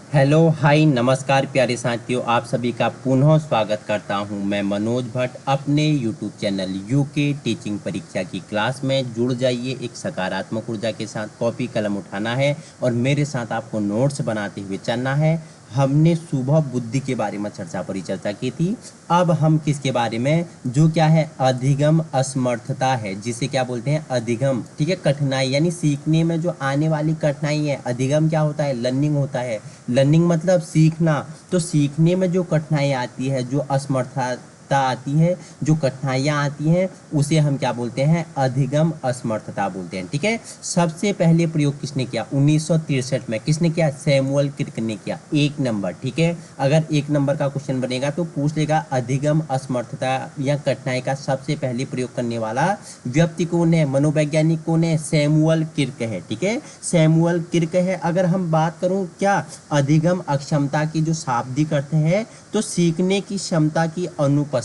Hello hi नमस्कार प्यारे साथियों, आप सभी का पुनः स्वागत करता हूं। मैं मनोज भट्ट अपने यूट्यूब चैनल यूके टीचिंग परीक्षा की क्लास में। जुड़ जाइए, एक सकारात्मक ऊर्जा के साथ कॉपी कलम उठाना है और मेरे साथ आपको नोट्स बनाते हुए चलना है। हमने सुबह बुद्धि के बारे में परिचर्चा की थी। अब हम किसके बारे में, जो क्या है अधिगम असमर्थता है, जिसे क्या बोलते हैं अधिगम। ठीक है, कठिनाई यानी सीखने में जो आने वाली कठिनाई है। अधिगम क्या होता है, लर्निंग होता है। लर्निंग मतलब सीखना। तो सीखने में जो कठिनाई आती है, जो असमर्थता आती है, जो कठिनाइयाँ आती हैं, उसे हम क्या बोलते हैं, अधिगम असमर्थता बोलते हैं। ठीक है, सबसे पहले प्रयोग किसने किया, 1963 में। किसने किया, सैमुअल क्रिक ने किया। 1 नंबर। ठीक है, अगर 1 नंबर का क्वेश्चन बनेगा तो पूछ लेगा अधिगम असमर्थता या कठिनाई का सबसे पहले प्रयोग करने वाला व्यक्ति कौन है, मनोवैज्ञानिक कौन है, सैमुअल क्रिक है। ठीक है, सैमुअल क्रिक है। अगर हम बात करूं क्या अधिगम अक्षमता की, जो शाब्दिक अर्थ है, तो सीखने की क्षमता की अनुपस्थिति।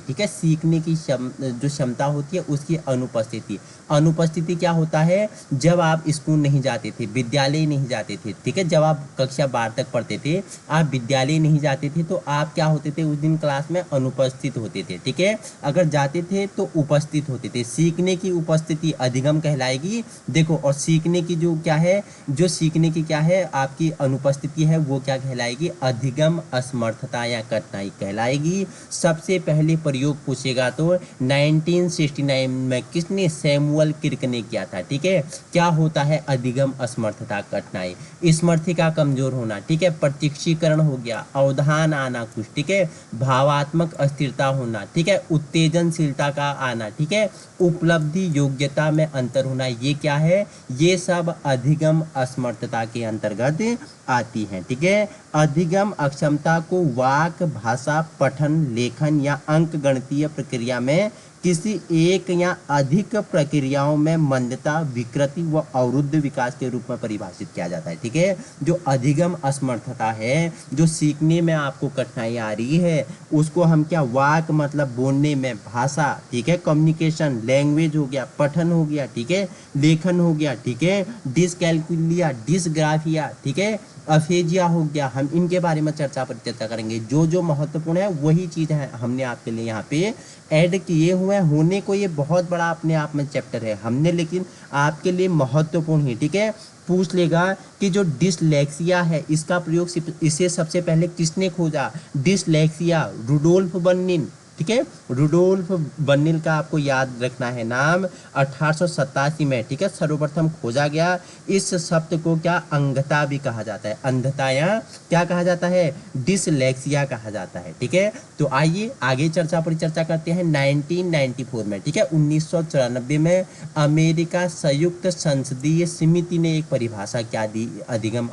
ठीक है, सीखने की जो क्षमता होती है उसकी अनुपस्थिति। अनुपस्थिति क्या होता है, जब आप स्कूल नहीं जाते थे, विद्यालय नहीं जाते थे। ठीक है, जब आप कक्षा 12 तक पढ़ते थे, आप विद्यालय नहीं जाते थे, तो आप क्या होते थे, उस दिन क्लास में अनुपस्थित होते थे। ठीक है, अगर जाते थे तो उपस्थित होते थे। सीखने की उपस्थिति अधिगम कहलाएगी। देखो, और सीखने की जो क्या है, जो सीखने की क्या है आपकी अनुपस्थिति है, वो क्या कहलाएगी, अधिगम असमर्थता या कठिनाई कहलाएगी। सबसे पहले प्रयोग पूछेगा तो 1969 में किसने, सैमुअल क्रिक ने किया था। ठीक है, क्या होता है अधिगम असमर्थता कठिनाई, स्मृतिका कमजोर होना। ठीक है, प्रत्यक्षीकरण हो गया, अवधान आना कुछ। ठीक है, भावात्मक अस्थिरता होना। ठीक है, उत्तेजनशीलता का आना। ठीक है, उपलब्धि योग्यता में अंतर होना। ये क्या है, ये सब अधिगम असमर्थता के अंतर्गत आती हैं। ठीक है, अधिगम अक्षमता को वाक भाषा पठन लेखन या अंक गणितीय प्रक्रिया में किसी एक या अधिक प्रक्रियाओं में मंदता विकृति व अवरुद्ध विकास के रूप में परिभाषित किया जाता है। ठीक है, जो अधिगम असमर्थता है, जो सीखने में आपको कठिनाई आ रही है, उसको हम क्या, वाक मतलब बोलने में, भाषा, ठीक है, कम्युनिकेशन लैंग्वेज हो गया, पठन हो गया, ठीक है, लेखन हो गया, ठीक है, डिसकैलकुलिया डिसग्राफिया, ठीक है, अफेजिया हो गया। हम इनके बारे में चर्चा करेंगे। जो जो महत्वपूर्ण है वही चीज़ है हमने आपके लिए यहाँ पे ऐड किए हुए हैं। होने को ये बहुत बड़ा अपने आप में चैप्टर है हमने, लेकिन आपके लिए महत्वपूर्ण ही। ठीक है, पूछ लेगा कि जो डिसलेक्सिया है, इसका प्रयोग इसे सबसे पहले किसने खोजा, डिसलेक्सिया रुडोल्फ बर्निल। ठीक है, रुडोल्फ बर्निल का आपको याद रखना है नाम। 1887 में, ठीक है, सर्वप्रथम खोजा गया। इस शब्द को क्या, अंधता भी कहा जाता है, अंधता या क्या कहा जाता है, डिसलेक्सिया कहा जाता है। ठीक है, तो आइए आगे परिचर्चा करते हैं। 1994 में, ठीक है, 1994 में अमेरिका संयुक्त संसदीय समिति ने एक परिभाषा क्या दी अधिगम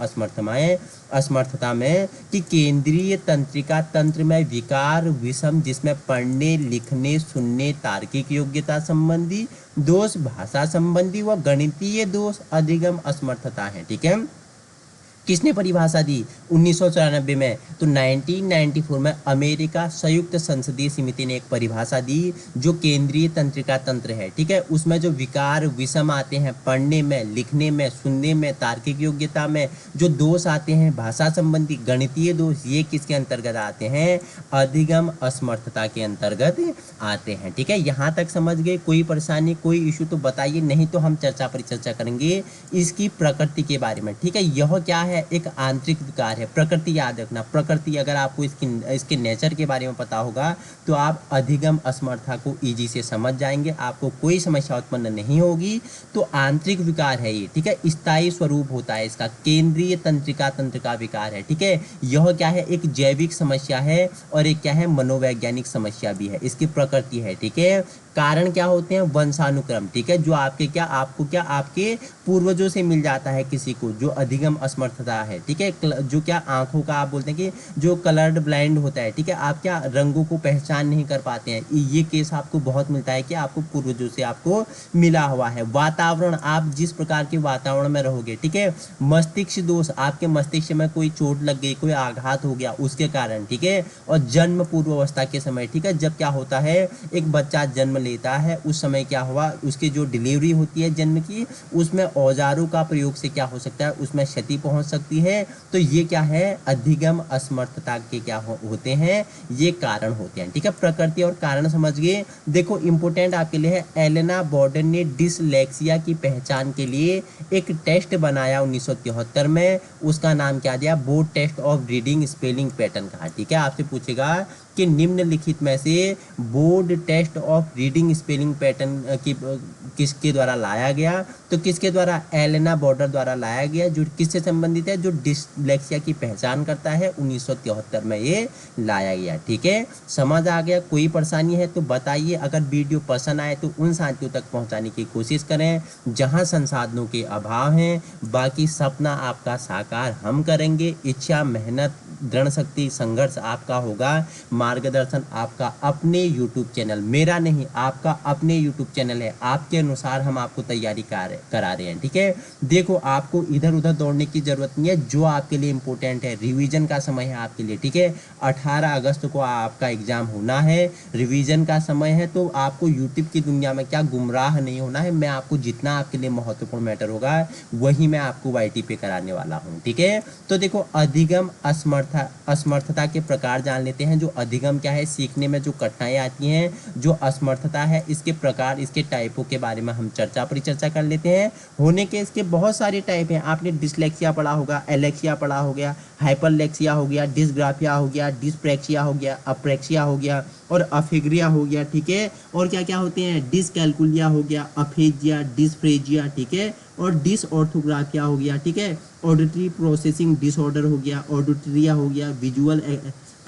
असमर्थता में, कि केंद्रीय तंत्रिका तंत्र में विकार विषम, जिसमें पढ़ने लिखने सुनने तार्किक योग्यता संबंधी दोष, भाषा संबंधी व गणितीय दोष अधिगम असमर्थता है। ठीक है, किसने परिभाषा दी, 1994 में। तो 1994 में अमेरिका संयुक्त संसदीय समिति ने एक परिभाषा दी, जो केंद्रीय तंत्रिका तंत्र है। ठीक है, उसमें जो विकार विषम आते हैं, पढ़ने में लिखने में सुनने में तार्किक योग्यता में, जो दोष आते हैं भाषा संबंधी गणितीय दोष, ये किसके अंतर्गत आते हैं, अधिगम असमर्थता के अंतर्गत आते हैं। ठीक है, यहाँ तक समझ गए, कोई परेशानी कोई इशू तो बताइए, नहीं तो हम परिचर्चा करेंगे इसकी प्रकृति के बारे में। ठीक है, यह क्या है, एक आंतरिक विकार है। प्रकृति याद रखना, प्रकृति अगर आपको इसके नेचर के बारे में पता होगा तो आप अधिगम असमर्थता को इजी से समझ जाएंगे, आपको कोई समस्या उत्पन्न नहीं होगी। तो आंतरिक विकार है ये। ठीक है, स्थायी स्वरूप होता है इसका, केंद्रीय तंत्रिका तंत्र का विकार है। ठीक है, यह क्या है, एक जैविक समस्या है और एक क्या है, मनोवैज्ञानिक समस्या भी है, इसकी प्रकृति है। ठीक है, कारण क्या होते हैं, वंशानुक्रम। ठीक है, जो आपके क्या, आपको क्या, आपके पूर्वजों से मिल जाता है किसी को, जो अधिगम असमर्थता है। ठीक है, जो क्या आंखों का, आप बोलते हैं कि जो कलर्ड ब्लाइंड होता है। ठीक है, आप क्या रंगों को पहचान नहीं कर पाते हैं, ये केस आपको बहुत मिलता है कि आपको पूर्वजों से आपको मिला हुआ है। वातावरण, आप जिस प्रकार के वातावरण में रहोगे। ठीक है, मस्तिष्क दोष, आपके मस्तिष्क में कोई चोट लग गई, कोई आघात हो गया उसके कारण। ठीक है, और जन्म पूर्व अवस्था के समय, ठीक है, जब क्या होता है, एक बच्चा जन्म लेता है उस समय क्या हुआ, उसकी जो डिलीवरी होती है जन्म की, उसमें औजारों का प्रयोग से क्या हो सकता है, उसमें क्षति पहुंच सकती है। तो ये क्या है, अधिगम असमर्थता के क्या होते हैं, ये कारण होते हैं। ठीक है, प्रकृति और कारण समझ गए। देखो इंपॉर्टेंट आपके लिए है, एलेना बॉर्डन ने डिसलेक्सिया की पहचान के लिए एक टेस्ट बनाया 1973 में। उसका नाम क्या दिया, board test of reading spelling pattern कहा। ठीक है, आपसे पूछेगा कि निम्नलिखित में से board test of reading spelling pattern की किसके द्वारा लाया गया, तो किसके द्वारा, एलेना बॉर्डर द्वारा लाया गया, जो किससे संबंधित है, जो डिसलेक्सिया की पहचान करता है, 1973 में ये लाया गया। ठीक है, समझ आ गया, कोई परेशानी है तो बताइए। अगर वीडियो पसंद आए तो उन साथियों तक पहुंचाने की कोशिश करें जहां संसाधनों के अभाव हैं। बाकी सपना आपका साकार हम करेंगे, इच्छा, मेहनत, दृढ़ शक्ति, संघर्ष आपका होगा, मार्गदर्शन आपका अपने YouTube चैनल, मेरा नहीं, आपका अपने YouTube चैनल है, आपके अनुसार हम आपको तैयारी करा रहे हैं। ठीक है, देखो आपको इधर उधर दौड़ने की जरूरत नहीं है, जो आपके लिए इंपॉर्टेंट है, रिवीजन का समय है आपके लिए। ठीक है, 18 अगस्त को आपका एग्जाम होना है, रिवीजन का समय है, तो आपको यूट्यूब की दुनिया में क्या गुमराह नहीं होना है। मैं आपको जितना आपके लिए महत्वपूर्ण मैटर होगा वही मैं आपको YT पे कराने वाला हूँ। ठीक है, तो देखो अधिगम असमर्थता के प्रकार जान लेते हैं। जो अधिगम क्या है, सीखने में जो कठिनाई आती हैं, जो असमर्थता है, इसके प्रकार, इसके टाइपों के बारे में हम परिचर्चा कर लेते हैं। होने के इसके बहुत सारे टाइप हैं। आपने डिसलेक्सिया पढ़ा होगा, एलेक्सिया पढ़ा हो गया, हाइपरलेक्सिया हो गया, डिसग्राफिया हो गया, डिसप्रेक्सिया हो गया, अप्रेक्सिया हो गया और अफेग्रिया हो गया। ठीक है, और क्या क्या होते हैं, डिसकैलकुलिया हो गया, अफेजिया, डिस्फ्रेजिया, ठीक है, और डिसऑर्थोग्राफिया हो गया। ठीक है, ऑडिटरी प्रोसेसिंग डिसऑर्डर हो गया, ऑडिटरिया हो गया, विजुअल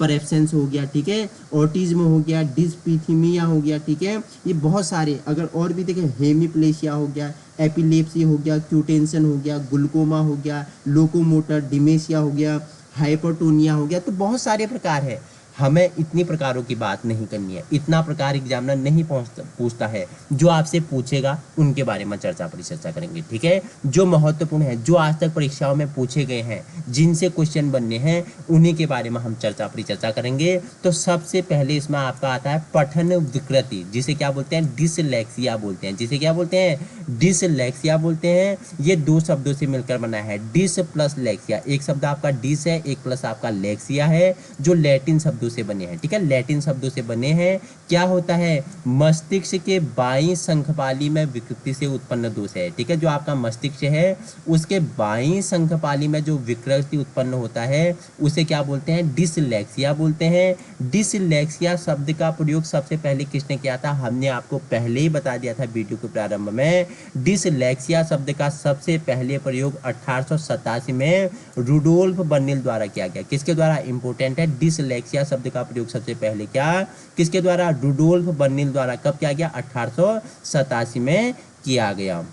परसेप्शंस हो गया। ठीक है, ऑटिज्म हो गया, डिस्पीथीमिया हो गया। ठीक है, ये बहुत सारे, अगर और भी देखें, हेमीप्लेशिया हो गया, एपिलेप्सी हो गया, क्यूटेंशन हो गया, ग्लूकोमा हो गया, लोकोमोटर डिमेशिया हो गया, हाइपरटोनिया हो गया। तो बहुत सारे प्रकार है, हमें इतनी प्रकारों की बात नहीं करनी है, इतना प्रकार एग्जामिनर नहीं पूछता है। जो आपसे पूछेगा उनके बारे में परिचर्चा करेंगे। ठीक है, जो महत्वपूर्ण है, जो आज तक परीक्षाओं में पूछे गए हैं, जिनसे क्वेश्चन बनने हैं, उन्हीं के बारे में हम परिचर्चा करेंगे। तो सबसे पहले इसमें आपका आता है पठन विकृति, जिसे क्या बोलते हैं, डिसलेक्सिया बोलते हैं। जिसे क्या बोलते हैं, डिसलेक्सिया बोलते हैं। ये दो शब्दों से मिलकर बना है, डिस प्लस लेक्सिया। एक शब्द आपका डिस है, एक प्लस आपका लेक्सिया है, जो लैटिन शब्दों से बने हैं। ठीक है, लैटिन शब्दों से बने हैं। क्या होता है, मस्तिष्क के बाईं शंखपाली में विकृति से उत्पन्न दोष है। ठीक है, जो आपका मस्तिष्क है उसके बाईं शंखपाली में जो विकृति उत्पन्न होता है उसे क्या बोलते हैं, डिसलेक्सिया बोलते हैं। डिसलेक्सिया शब्द का प्रयोग सबसे पहले किसने किया था, हमने आपको पहले ही बता दिया था वीडियो के प्रारंभ में। डिसलेक्सिया शब्द का सबसे पहले प्रयोग 1887 में रुडोल्फ बर्निल द्वारा किया गया। किसके द्वारा, इंपॉर्टेंट है, डिसलेक्सिया शब्द का प्रयोग सबसे पहले क्या, किसके द्वारा, रुडोल्फ बर्निल द्वारा। कब किया गया, 1887 में किया गया।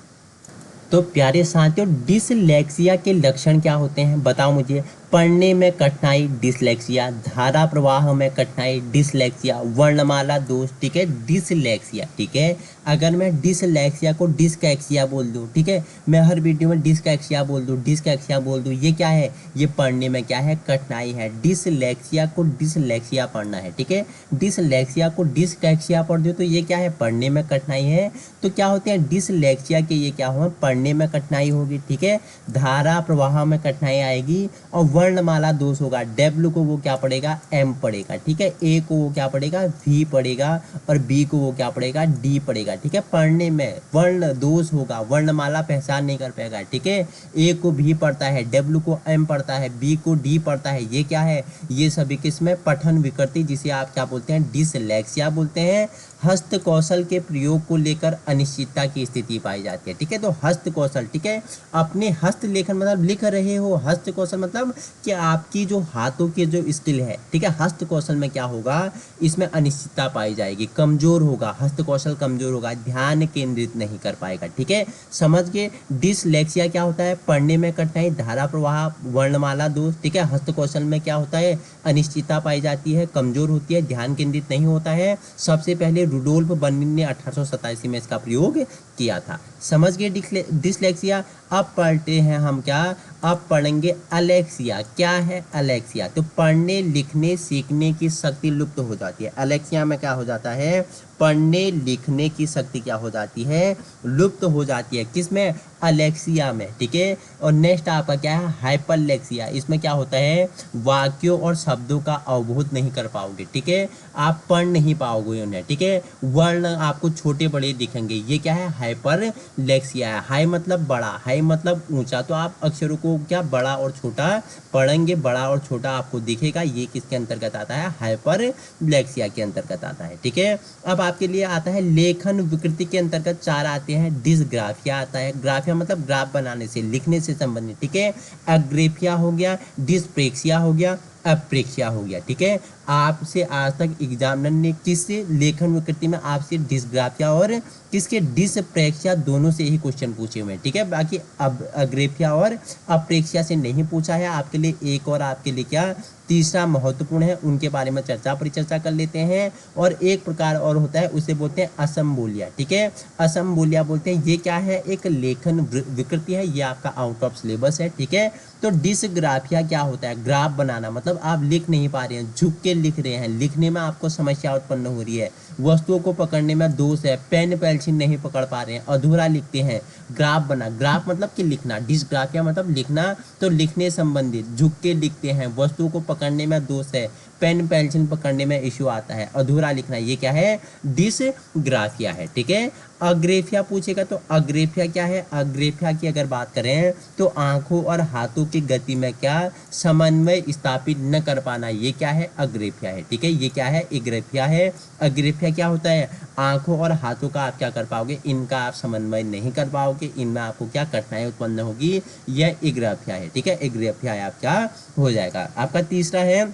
तो प्यारे साथियों, डिसलेक्सिया के लक्षण क्या होते हैं, बताओ मुझे। पढ़ने में कठिनाई, डिसलेक्सिया। धारा प्रवाह में कठिनाई, डिसलेक्सिया। वर्णमाला दोष, ठीक है, डिसलेक्सिया। ठीक है, अगर मैं डिसलेक्सिया को डिस्कैक्सिया बोल दूं, ठीक है, मैं हर वीडियो में डिस्कैक्सिया बोल दूं, ये क्या है, ये पढ़ने में क्या है, कठिनाई है। डिसलेक्सिया को डिसलेक्सिया पढ़ना है। ठीक है, डिसलेक्सिया को डिस्कैक्सिया पढ़ दो तो ये क्या है, पढ़ने में कठिनाई है। तो क्या होते हैं, डिसलेक्सिया के ये क्या हुआ, पढ़ने में कठिनाई होगी। ठीक है, धारा प्रवाह में कठिनाई आएगी और वर्णमाला दोष होगा। डब्ल्यू को वो क्या पढ़ेगा, एम पढ़ेगा। ठीक है, ए को वो क्या पढ़ेगा, वी पढ़ेगा और बी को वो क्या पढ़ेगा, डी पढ़ेगा। ठीक है, पढ़ने में वर्ण दोष होगा, वर्णमाला पहचान नहीं कर पाएगा। ठीक है, ए को भी पढ़ता है, डब्ल्यू को एम पढ़ता है, बी को डी पढ़ता है। ये क्या है, ये सभी किसमें, पठन विकृति, जिसे आप क्या बोलते हैं, डिसलेक्सिया बोलते हैं। हस्त कौशल के प्रयोग को लेकर अनिश्चितता की स्थिति पाई जाती है। ठीक है, तो हस्त कौशल, ठीक है, अपने हस्त लेखन मतलब लिख रहे हो, हस्त कौशल मतलब कि आपकी जो हाथों की जो स्किल है। ठीक है, हस्त कौशल में क्या होगा, इसमें अनिश्चितता पाई जाएगी, कमजोर होगा, हस्त कौशल कमजोर होगा, ध्यान केंद्रित नहीं कर पाएगा। ठीक है, समझ गए। डिसलेक्सिया क्या होता है, पढ़ने में कठिनाई, धारा प्रवाह, वर्णमाला दोष। ठीक है, हस्त कौशल में क्या होता है, अनिश्चितता पाई जाती है, कमजोर होती है, ध्यान केंद्रित नहीं होता है। सबसे पहले रुडोल्फ बर्निल ने 1887 में इसका प्रयोग किया था। समझ गए डिसलेक्सिया। अब पढ़ते हैं हम क्या, अब पढ़ेंगे अलेक्सिया। क्या है अलेक्सिया, तो पढ़ने लिखने सीखने की शक्ति लुप्त हो जाती है। अलेक्सिया में क्या हो जाता है, पढ़ने लिखने की शक्ति क्या हो जाती है, लुप्त हो जाती है। किसमें, अलेक्सिया में, ठीक है। और नेक्स्ट आपका क्या है, हाइपरलेक्सिया। इसमें क्या होता है, वाक्यों और शब्दों का अवबोध नहीं कर पाओगे, ठीक है, आप पढ़ नहीं पाओगे उन्हें, ठीक है, वर्ण आपको छोटे बड़े दिखेंगे, ये क्या है, हाइपरलेक्सिया है। हाई मतलब बड़ा, हाई मतलब ऊंचा, तो आप अक्षरों को क्या बड़ा और छोटा पढ़ेंगे, बड़ा और छोटा आपको दिखेगा, ये किसके अंतर्गत आता है, हाइपरलेक्सिया के अंतर्गत आता है, ठीक है। अब आपके लिए आता है लेखन विकृति के अंतर्गत 4 आते हैं। डिसग्राफिया आता है, ग्राफिया मतलब ग्राफ बनाने से, लिखने से संबंधित, ठीक है। अग्रेफिया हो गया, डिस्प्रेक्सिया हो गया, अप्रेक्सिया हो गया, ठीक है। आपसे आज तक एग्जामिनर ने किस लेखन विकृति में आपसे डिसग्राफिया और किसके डिसप्रेक्सिया दोनों से ही क्वेश्चन पूछे हुए हैं, ठीक है। बाकी अब अग्रेफिया और अप्रेक्सिया से नहीं पूछा है। आपके लिए एक और आपके लिए क्या तीसरा महत्वपूर्ण है, उनके बारे में परिचर्चा कर लेते हैं। और एक प्रकार और होता है, उसे बोलते हैं असमबोलिया, ठीक है, असमबोलिया बोलते हैं। ये क्या है, एक लेखन विकृति है, ये आपका आउट ऑफ सिलेबस है, ठीक है। तो डिसग्राफिया क्या होता है, ग्राफ बनाना, मतलब आप लिख नहीं पा रहे हैं, झुक के लिख रहे हैं, लिखने में आपको समस्या उत्पन्न हो रही है, वस्तुओं को पकड़ने में दोष है, पेन पेंसिल नहीं पकड़ पा रहे हैं, अधूरा लिखते हैं, ग्राफ बना, ग्राफ मतलब कि लिखना, डिसग्राफिया मतलब लिखना, तो लिखने संबंधित झुक के लिखते हैं, वस्तुओं को पकड़ने में दोष है, पेन पेंसिल पकड़ने में इश्यू आता है, अधूरा लिखना, ये क्या है, डिसग्राफिया है, ठीक है। अग्रेफिया पूछेगा तो अग्रेफिया क्या है, अग्रेफिया की अगर बात करें तो आंखों और हाथों की गति में क्या समन्वय स्थापित न कर पाना, ये क्या है, अग्रेफिया है, ठीक है। ये क्या है, अग्रेफिया है। अग्रेफिया क्या होता है, आंखों और हाथों का आप क्या कर पाओगे, इनका आप समन्वय नहीं कर पाओगे, इनमें आपको क्या कठिनाई उत्पन्न होगी, यह अग्रेफिया है, ठीक है। अग्रेफिया आप क्या हो जाएगा। आपका तीसरा है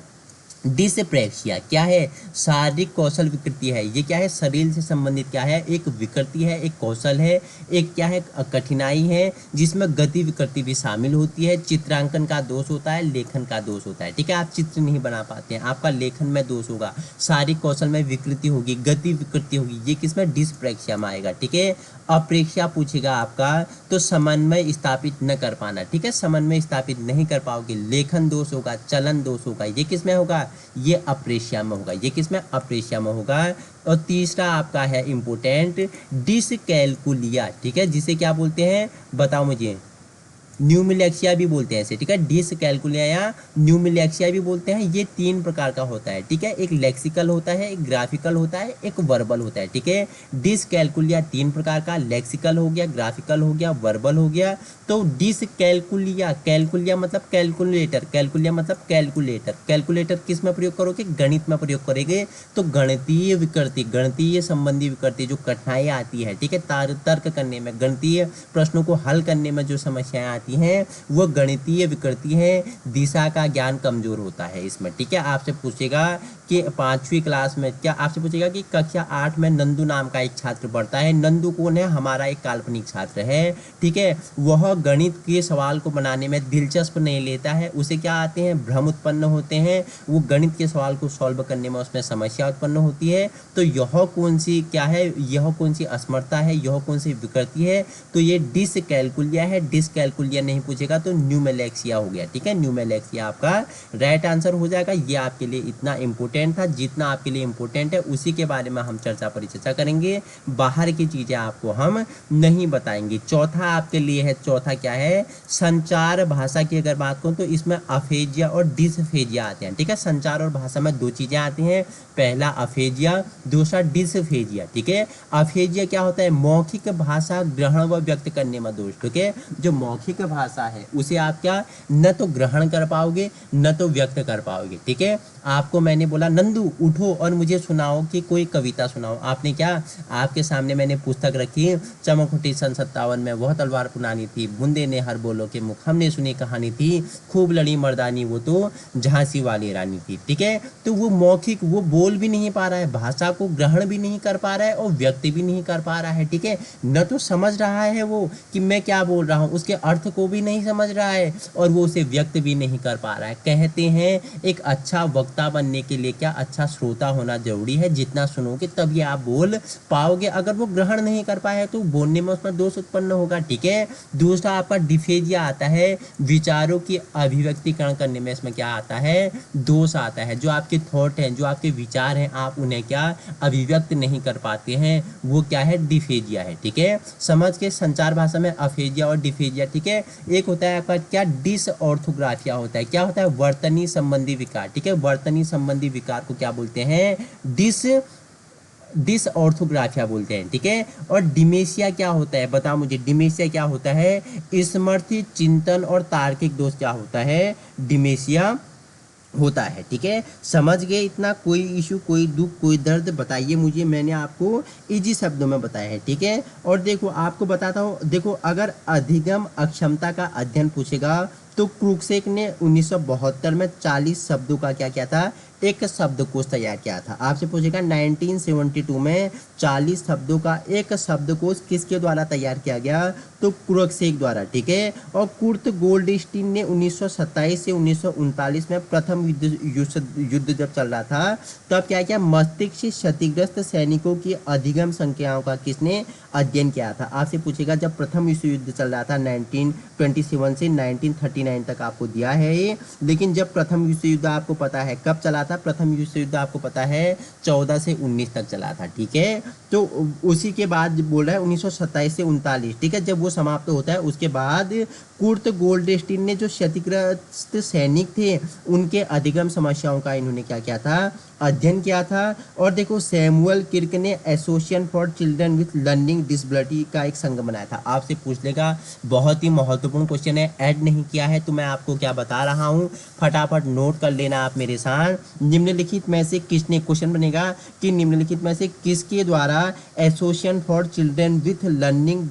डिसप्रेक्सिया, क्या है, शारीरिक कौशल विकृति है, ये क्या है, शरीर से संबंधित क्या है, एक विकृति है, एक कौशल है, एक क्या है, कठिनाई है, जिसमें गति विकृति भी शामिल होती है। चित्रांकन का दोष होता है, लेखन का दोष होता है, ठीक है, आप चित्र नहीं बना पाते हैं, आपका लेखन में दोष होगा, शारीरिक कौशल में विकृति होगी, गति विकृति होगी, ये किसमें, डिसप्रेक्सिया में आएगा, ठीक है। अप्रेक्सिया पूछेगा आपका तो समन्वय स्थापित न कर पाना, ठीक है, समन्वय स्थापित नहीं कर पाओगे, लेखन दोष होगा, चलन दोष होगा, ये किसमें होगा, ये अप्रेक्सिया में होगा, ये किसमें, अप्रेक्सिया में होगा। और तीसरा आपका है इंपोर्टेंट डिसकैलकुलिया, ठीक है, जिसे क्या बोलते हैं, बताओ मुझे, न्यूमिलेक्सिया भी बोलते हैं इसे, ठीक है, डिसकैलकुलिया या न्यूमिलेक्सिया भी बोलते हैं। ये 3 प्रकार का होता है, ठीक है, एक लेक्सिकल होता है, एक ग्राफिकल होता है, एक वर्बल होता है, ठीक है। डिसकैलकुलिया 3 प्रकार का, लेक्सिकल हो गया, ग्राफिकल हो गया, वर्बल हो गया। तो डिसकैलकुलिया, कैलकुलिया मतलब कैलकुलेटर, कैलकुलिया मतलब कैलकुलेटर, कैलकुलेटर किस में प्रयोग करोगे, गणित में प्रयोग करेंगे, तो गणितीय विकृति, गणितीय संबंधी विकृति जो कठिनाई आती है, ठीक है, तर्क करने में, गणितीय प्रश्नों को हल करने में जो समस्याएं आती हैं वो गणितीय विकृति है। दिशा का ज्ञान कमजोर होता है इसमें, ठीक है। आपसे पूछेगा कि 5वीं क्लास में क्या, आपसे पूछेगा कि कक्षा 8 में नंदू नाम का एक छात्र पढ़ता है, नंदू कौन है, हमारा एक काल्पनिक छात्र है, ठीक है, वह गणित के सवाल को बनाने में दिलचस्प नहीं लेता है, उसे क्या आते हैं, भ्रम उत्पन्न होते हैं, वो गणित के सवाल को सॉल्व करने में उसमें समस्या उत्पन्न होती है। तो यह कौन सी क्या है, यह कौन सी असमर्थता है, यह कौन सी विकृति है, तो ये डिसकैलकुलिया है। डिसकैलकुलिया नहीं पूछेगा तो न्यूमेलेक्सिया हो गया, ठीक है, न्यूमेलेक्सिया आपका राइट आंसर हो जाएगा। ये आपके लिए इतना इंपॉर्टेंट था, जितना आपके लिए इंपॉर्टेंट है उसी के बारे में हम परिचर्चा करेंगे, बाहर की चीजें आपको हम नहीं बताएंगे। चौथा आपके लिए है, चौथा क्या है, संचार भाषा की अगर बात करूं तो इसमें अफेजिया और डिसफेजिया आते हैं, ठीक है, संचार और भाषा में 2 चीजें आती हैं, पहला अफेजिया, दूसरा डिसफेजिया, ठीक है। अफेजिया क्या होता है, मौखिक भाषा ग्रहण व व्यक्त करने में दोष, ठीक है, जो मौखिक भाषा है उसे आप क्या न तो ग्रहण कर पाओगे न तो व्यक्त कर पाओगे, ठीक है। आपको मैंने बोला नंदू उठो और मुझे सुनाओ कि कोई कविता सुनाओ, आपने क्या, आपके सामने मैंने पुस्तक रखी, चमक उठी सन 57 में वह तलवार पुरानी थी, बूंदे ने हर बोलो के मुख, हमने सुनी कहानी थी, खूब लड़ी मर्दानी वो तो झांसी वाली रानी थी, ठीक है। तो वो मौखिक, वो बोल भी नहीं पा रहा है, भाषा को ग्रहण भी नहीं कर पा रहा है और व्यक्त भी नहीं कर पा रहा है, ठीक है, न तो समझ रहा है वो कि मैं क्या बोल रहा हूँ, उसके अर्थ को भी नहीं समझ रहा है और वो उसे व्यक्त भी नहीं कर पा रहा है। कहते हैं एक अच्छा वक्ता बनने के लिए क्या अच्छा श्रोता होना जरूरी है, जितना सुनोगे तभी आप बोल पाओगे। अगर वो ग्रहण नहीं कर पाए तो बोलने में उसमें दोष उत्पन्न होगा, ठीक है। दूसरा आपका डिफेजिया आता है, विचारों की अभिव्यक्तिकरण करने में इसमें क्या आता है, दोष आता है। जो आपके थॉट हैं, जो आपके विचार हैं, आप उन्हें क्या अभिव्यक्त नहीं कर पाते हैं, वो क्या है, डिफेजिया है, ठीक है। समझ के संचार भाषा में अफेजिया और डिफेजिया, ठीक है। एक होता है आपका क्या, डिसऑर्थोग्राफिया होता है, क्या होता है, वर्तनी संबंधी विकार, ठीक है। वर्तनी संबंधी विकार को क्या बोलते हैं, डिसऑर्थोग्राफिया बोलते हैं, ठीक है। और डिमेशिया क्या होता है, बताओ मुझे, डिमेशिया क्या होता है, स्मृति, चिंतन और तार्किक दोष क्या होता है, डिमेशिया होता है, ठीक है। समझ गए इतना, कोई इशू, कोई दुख, कोई दर्द बताइए मुझे, मैंने आपको इजी शब्दों में बताया है, ठीक है। और देखो आपको बताता हूँ, देखो अगर अधिगम अक्षमता का अध्ययन पूछेगा तो क्रुक्सेक ने 1972 में 40 शब्दों का क्या किया था, एक शब्दकोश तैयार किया था। आपसे पूछेगा 1972 में 40 शब्दों का एक शब्दकोश किसके द्वारा तैयार किया गया, तो क्रुक्सेक द्वारा, ठीक है। और कुर्ट गोल्डस्टीन ने 1927 से 1939 में प्रथम युद्ध जब चल रहा था तब क्या किया, मस्तिष्क से क्षतिग्रस्त सैनिकों की अधिगम संख्याओं का किसने अध्ययन किया था। आपसे पूछेगा जब प्रथम विश्व युद्ध चल रहा था 1927 से 1939 तक आपको दिया है ये, लेकिन जब प्रथम विश्व युद्ध आपको पता है कब चला था, प्रथम विश्व युद्ध आपको पता है 14 से 19 तक चला था, ठीक है। तो उसी के बाद बोल रहा है 1927 से 39, ठीक है। जब वो समाप्त होता है उसके बाद कुर्ट गोल्डस्टीन ने जो क्षतिग्रस्त सैनिक थे उनके अधिगम समस्याओं का इन्होंने क्या किया था, अध्ययन किया था। और देखो सैमुअल किर्क ने association for children with learning disability का एक संघ बनाया था। आपसे पूछ लेगा, बहुत ही महत्वपूर्ण क्वेश्चन है, ऐड नहीं किया है तो मैं आपको क्या बता रहा हूँ, फटाफट नोट कर लेना आप मेरे साथ। निम्नलिखित में से किसने, क्वेश्चन बनेगा कि निम्नलिखित में से किसके द्वारा association for children with learning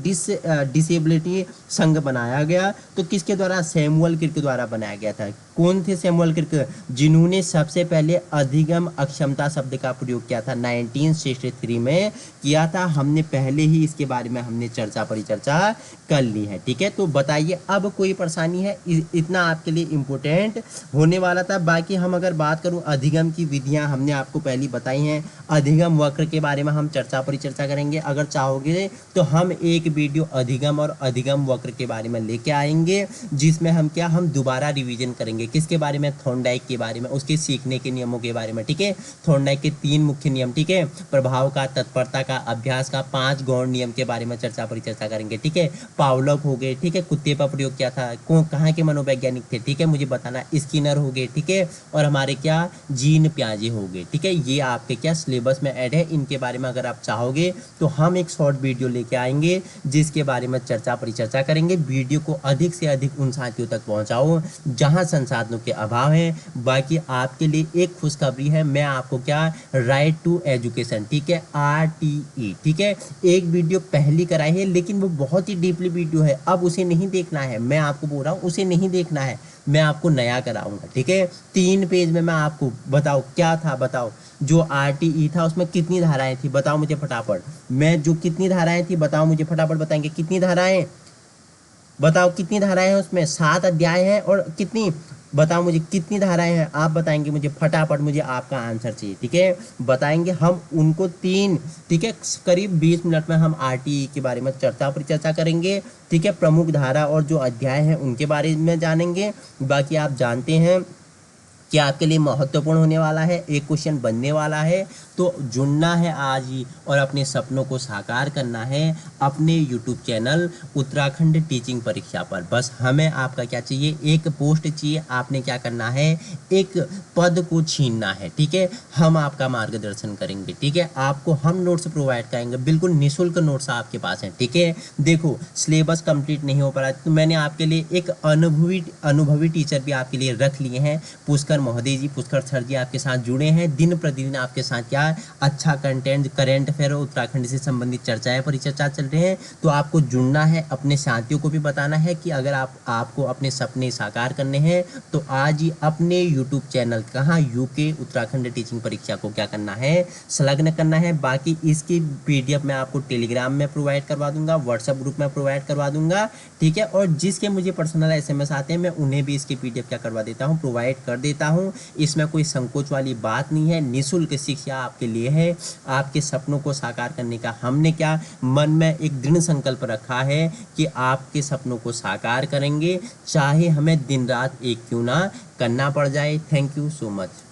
disability संघ बनाया गया, तो किसके द्वारा, सैमुअल किर्क द्वारा बनाया गया था। कौन थे सैमुअल किर्क, जिन्होंने सबसे पहले अधिगम अक्षमता शब्द का प्रयोग किया था, 1963 में किया था। हमने पहले ही इसके बारे में हमने परिचर्चा कर ली है, ठीक है। तो बताइए अब कोई परेशानी है, इतना आपके लिए इम्पोर्टेंट होने वाला था। बाकी हम अगर बात करूं अधिगम की विधियां हमने आपको पहले बताई हैं, अधिगम वक्र के बारे में हम परिचर्चा करेंगे। अगर चाहोगे तो हम एक वीडियो अधिगम और अधिगम वक्र के बारे में लेके आएंगे, जिसमें हम क्या, हम दोबारा रिवीजन करेंगे, किसके बारे में, थॉर्नडाइक के बारे में, उसके सीखने के नियमों के बारे में, ठीक है। थॉर्नडाइक के 3 मुख्य नियम, ठीक है, प्रभाव का, तत्परता का, अभ्यास का, 5 गौण नियम के बारे में परिचर्चा करेंगे, ठीक है। पावलोव हो गए, ठीक है, कुत्ते पर प्रयोग किया था, कहाँ के मनोवैज्ञानिक थे, ठीक है, मुझे बताना, स्किनर हो गए, ठीक है। और हमारे क्या, जीन पियाजे हो गए, ठीक है। ये आपके क्या सिलेबस में ऐड है, इनके बारे में अगर आप चाहोगे तो हम एक शॉर्ट वीडियो लेके आएंगे जिसके बारे में परिचर्चा करेंगे। वीडियो को अधिक से अधिक उन साथियों तक पहुंचाओ जहां संसाधनों के अभाव है। बाकी आपके लिए एक खुशखबरी है, मैं आपको क्या, राइट टू एजुकेशन, ठीक है, RTE, ठीक है, एक वीडियो पहली कराई है लेकिन वो बहुत ही डीपली वीडियो है, अब उसे नहीं देखना है, मैं आपको बोल रहा हूँ उसे नहीं देखना है, मैं आपको नया कराऊंगा, ठीक है। 3 पेज में मैं आपको, बताओ क्या था, बताओ जो RTE था उसमें कितनी धाराएं थी, बताओ मुझे फटाफट, मैं जो कितनी धाराएं थी बताओ मुझे फटाफट, बताएंगे कितनी धाराएं, बताओ कितनी धाराएं हैं उसमें, 7 अध्याय हैं और कितनी, बताओ मुझे कितनी धाराएं हैं, आप बताएंगे मुझे फटाफट, मुझे आपका आंसर चाहिए, ठीक है। बताएंगे हम उनको 3, ठीक है, करीब 20 मिनट में हम RTE के बारे में परिचर्चा करेंगे, ठीक है। प्रमुख धारा और जो अध्याय हैं उनके बारे में जानेंगे। बाकी आप जानते हैं कि आपके लिए महत्वपूर्ण होने वाला है, एक क्वेश्चन बनने वाला है, तो जुड़ना है आज ही और अपने सपनों को साकार करना है अपने YouTube चैनल उत्तराखंड टीचिंग परीक्षा पर। बस हमें आपका क्या चाहिए, एक पोस्ट चाहिए, आपने क्या करना है, एक पद को छीनना है, ठीक है। हम आपका मार्गदर्शन करेंगे, ठीक है, आपको हम नोट्स प्रोवाइड करेंगे, बिल्कुल निःशुल्क नोट्स आपके पास हैं, ठीक है। देखो सिलेबस कंप्लीट नहीं हो पा रहा तो मैंने आपके लिए एक अनुभवी टीचर भी आपके लिए रख लिए हैं, पुष्कर महोदय जी, पुष्कर सर जी आपके साथ जुड़े हैं, दिन प्रतिदिन आपके साथ क्या अच्छा कंटेंट, करंट अफेयर उत्तराखंड से संबंधित चर्चाएं परिचर्चा चल रहे हैं। तो आपको जुड़ना है, अपने साथियों को भी बताना है कि अगर आपको अपने सपने साकार करने हैं तो आज ही अपने यूट्यूब चैनल कहाँ, यूके उत्तराखंड टीचिंग परीक्षा को क्या करना है, संलग्न करना है। बाकी इसकी PDF मैं आपको टेलीग्राम में प्रोवाइड करवा दूंगा, व्हाट्सएप ग्रुप में प्रोवाइड करवा दूंगा, ठीक है। और जिसके मुझे पर्सनल SMS आते हैं मैं उन्हें भी इसकी PDF क्या करवा देता हूँ, प्रोवाइड कर देता देता हूँ। इसमें कोई संकोच वाली बात नहीं है, निःशुल्क शिक्षा आपके लिए है। आपके सपनों को साकार करने का हमने क्या मन में एक दृढ़ संकल्प रखा है कि आपके सपनों को साकार करेंगे, चाहे हमें दिन रात एक क्यों ना करना पड़ जाए। Thank you so much.